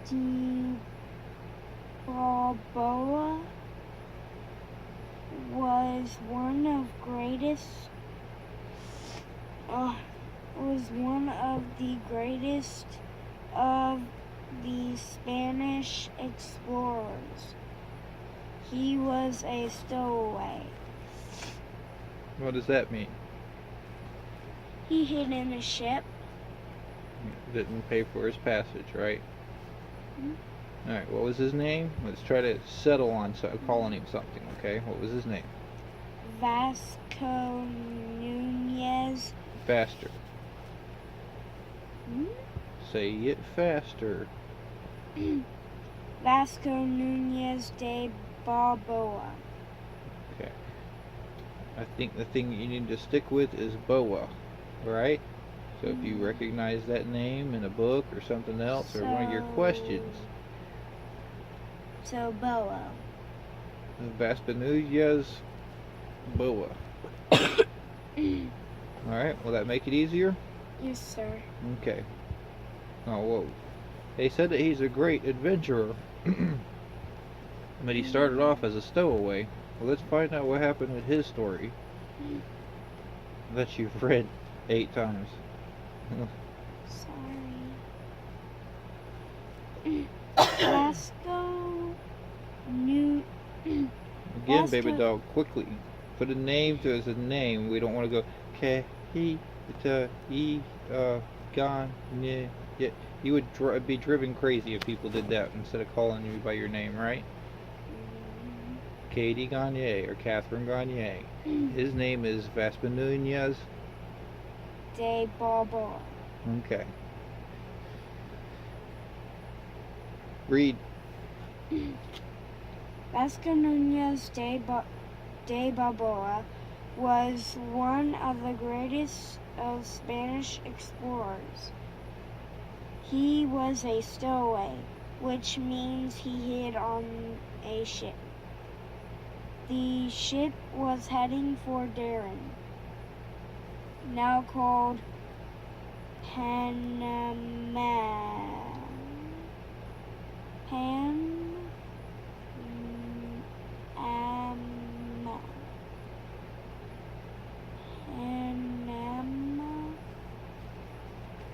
de Balboa was one of the greatest of the Spanish explorers. He was a stowaway. What does that mean? He hid in a ship. Didn't pay for his passage, right? Mm-hmm. Alright, what was his name? Let's try to settle on calling him something, okay? What was his name? Vasco Nunez. Faster. Hmm? Say it faster. Vasco Nunez de Balboa. Okay. I think the thing you need to stick with is Boa, right? So if you recognize that name in a book or something else or one of your questions. So Boa. Vasco Nunez Boa. Alright, will that make it easier? Yes, sir. Okay. Oh, whoa. They said that he's a great adventurer. But he started off as a stowaway. Well, let's find out what happened with his story that you've read 8 times. Sorry. Vasco New. Again, baby dog, quickly. Put a name to as a name. We don't want to go Gan. Yeah, you would be driven crazy if people did that instead of calling you by your name, right? Katie Gagne or Catherine Gagne. His name is Vasco Nunez de Balboa. Okay. Read. Vasco Nunez de Balboa was one of the greatest of Spanish explorers. He was a stowaway, which means he hid on a ship. The ship was heading for Darien, now called Panama.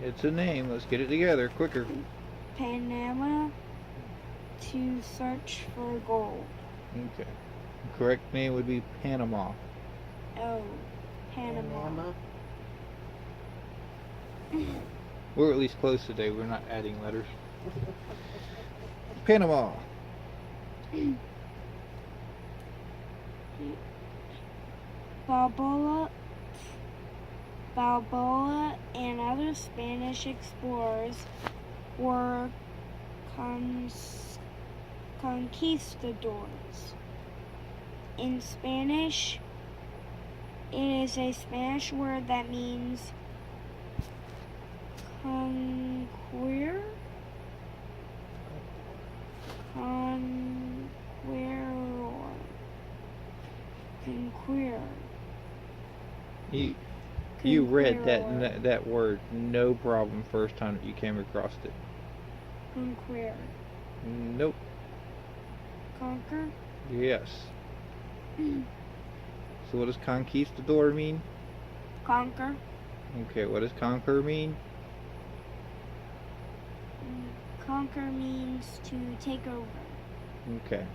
It's a name. Let's get it together quicker. Panama to search for gold. Okay. The correct name would be Panama. Oh, Panama. We're at least close today. We're not adding letters. Panama. Balboa and other Spanish explorers were conquistadors. In Spanish, it is a Spanish word that means conqueror. You read that word no problem first time that you came across it. Conquer. Nope. Conquer? Yes. So what does conquistador mean? Conquer. Okay, what does conquer mean? Conquer means to take over. Okay.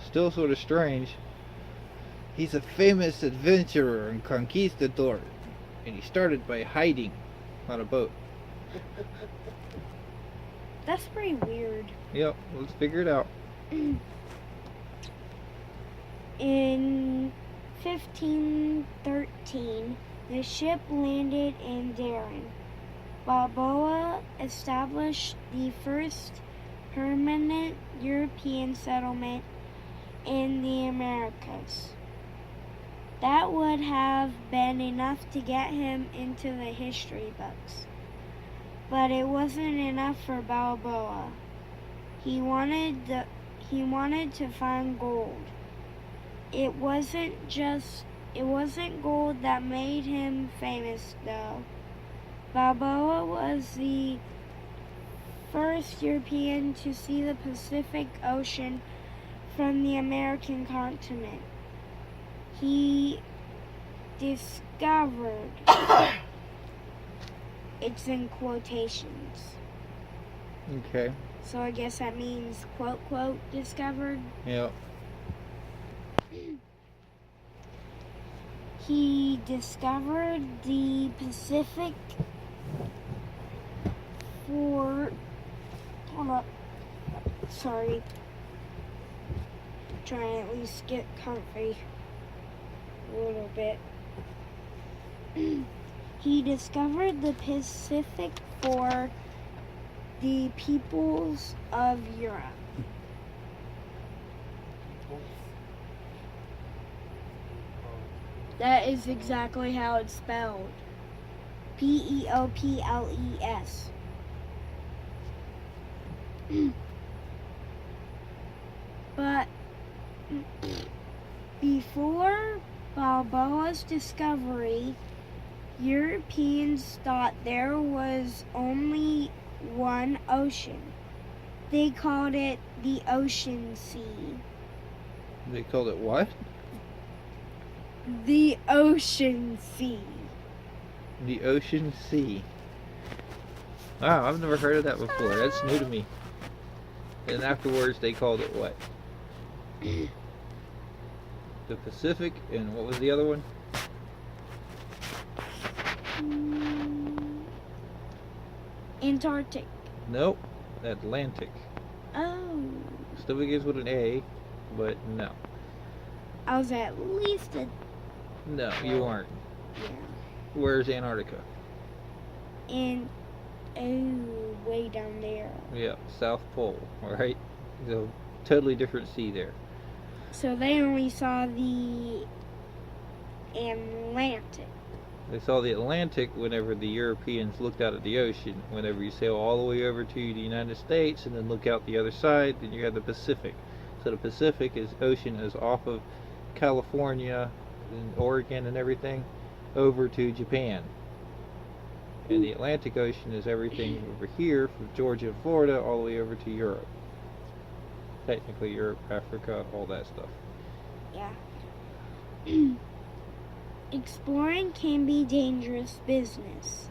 Still sort of strange. He's a famous adventurer and conquistador, and he started by hiding on a boat. That's pretty weird. Yep, let's figure it out. In 1513, the ship landed in Darien. Balboa established the first permanent European settlement in the Americas. That would have been enough to get him into the history books. But it wasn't enough for Balboa. He wanted to find gold. It wasn't just It wasn't gold that made him famous, though. Balboa was the first European to see the Pacific Ocean from the American continent. He discovered, it's in quotations, Okay. so I guess that means quote, quote, discovered. Yep. He discovered the Pacific for, hold up, sorry, trying to at least get comfy a little bit. He discovered the Pacific for the peoples of Europe. That is exactly how it's spelled. Peoples. But before Balboa's discovery, Europeans thought there was only one ocean. They called it the Ocean Sea. They called it what? The Ocean Sea. The Ocean Sea. Wow, I've never heard of that before. That's new to me. And afterwards, they called it what? The Pacific, and what was the other one? Antarctic. Nope. Atlantic. Oh. Still begins with an A, but no. I was at least a, No, you aren't. yeah. Where's Antarctica? And, way down there. Yeah, South Pole, alright? So, totally different sea there. So they only saw the Atlantic. They saw the Atlantic whenever the Europeans looked out at the ocean. Whenever you sail all the way over to the United States and then look out the other side, then you have the Pacific. So the Pacific Ocean is off of California and Oregon and everything over to Japan. And the Atlantic Ocean is everything over here from Georgia and Florida all the way over to Europe. Technically Europe, Africa, all that stuff. Yeah. Exploring can be dangerous business.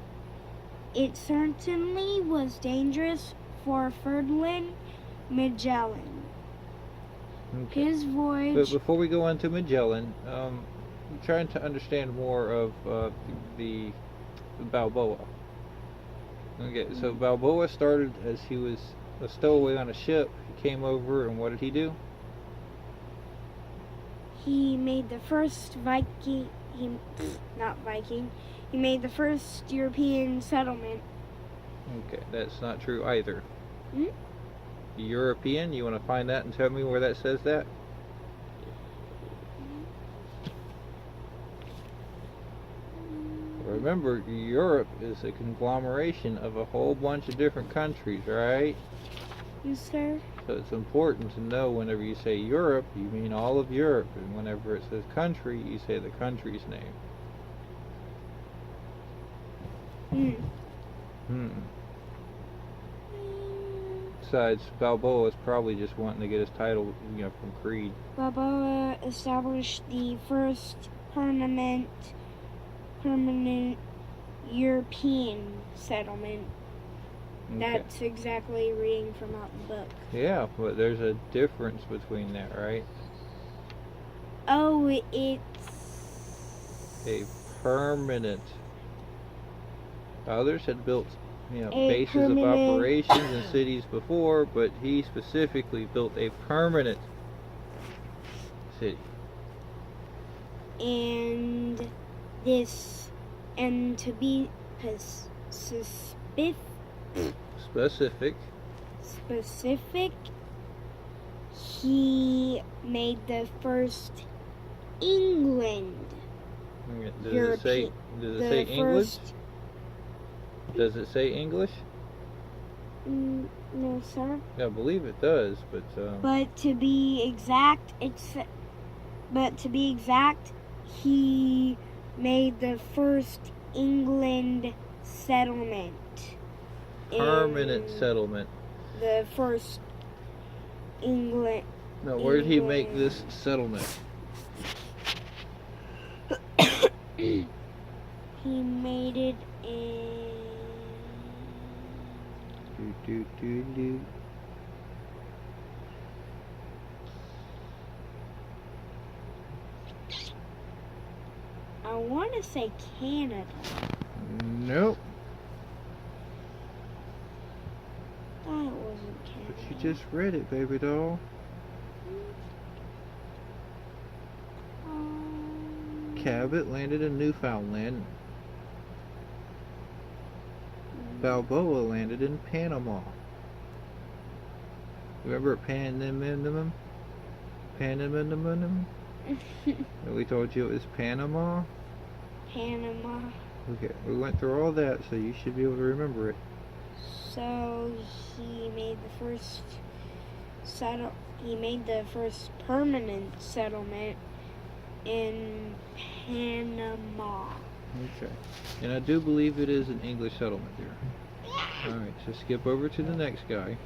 It certainly was dangerous for Ferdinand Magellan. Okay. His But voyage. before we go on to Magellan, I'm trying to understand more of the Balboa. Okay, so Balboa started as he was a stowaway on a ship. He came over, and what did he do? He made the first Viking. Not Viking. He made the first European settlement. Okay, that's not true either. Hmm? European? You want to find that and tell me where that says that? Remember, Europe is a conglomeration of a whole bunch of different countries, right? Yes, sir. So it's important to know whenever you say Europe, you mean all of Europe, and whenever it says country, you say the country's name. Besides, Balboa is probably just wanting to get his title, from Creed. Balboa established the first permanent European settlement. Okay. That's exactly reading from out the book. Yeah, but there's a difference between that, right? Oh, it's A permanent. Others had built, A bases of permanent- operations in cities before, but he specifically built a permanent city. and this, and to be specific, he made the first England. Does it say English? First, Does it say English? no, sir. I believe it does, but But to be exact, he made the first England settlement. Permanent in settlement. The first England. No, where did he make this settlement? He made it in. Do. I want to say Canada. Nope. That wasn't Canada. But you just read it, baby doll. Cabot landed in Newfoundland. Balboa landed in Panama. Remember Panama? Panama? And we told you it was Panama? Panama. Okay, we went through all that, so you should be able to remember it. So he made the first permanent settlement in Panama. Okay. And I do believe it is an English settlement there. Alright, so skip over to the next guy.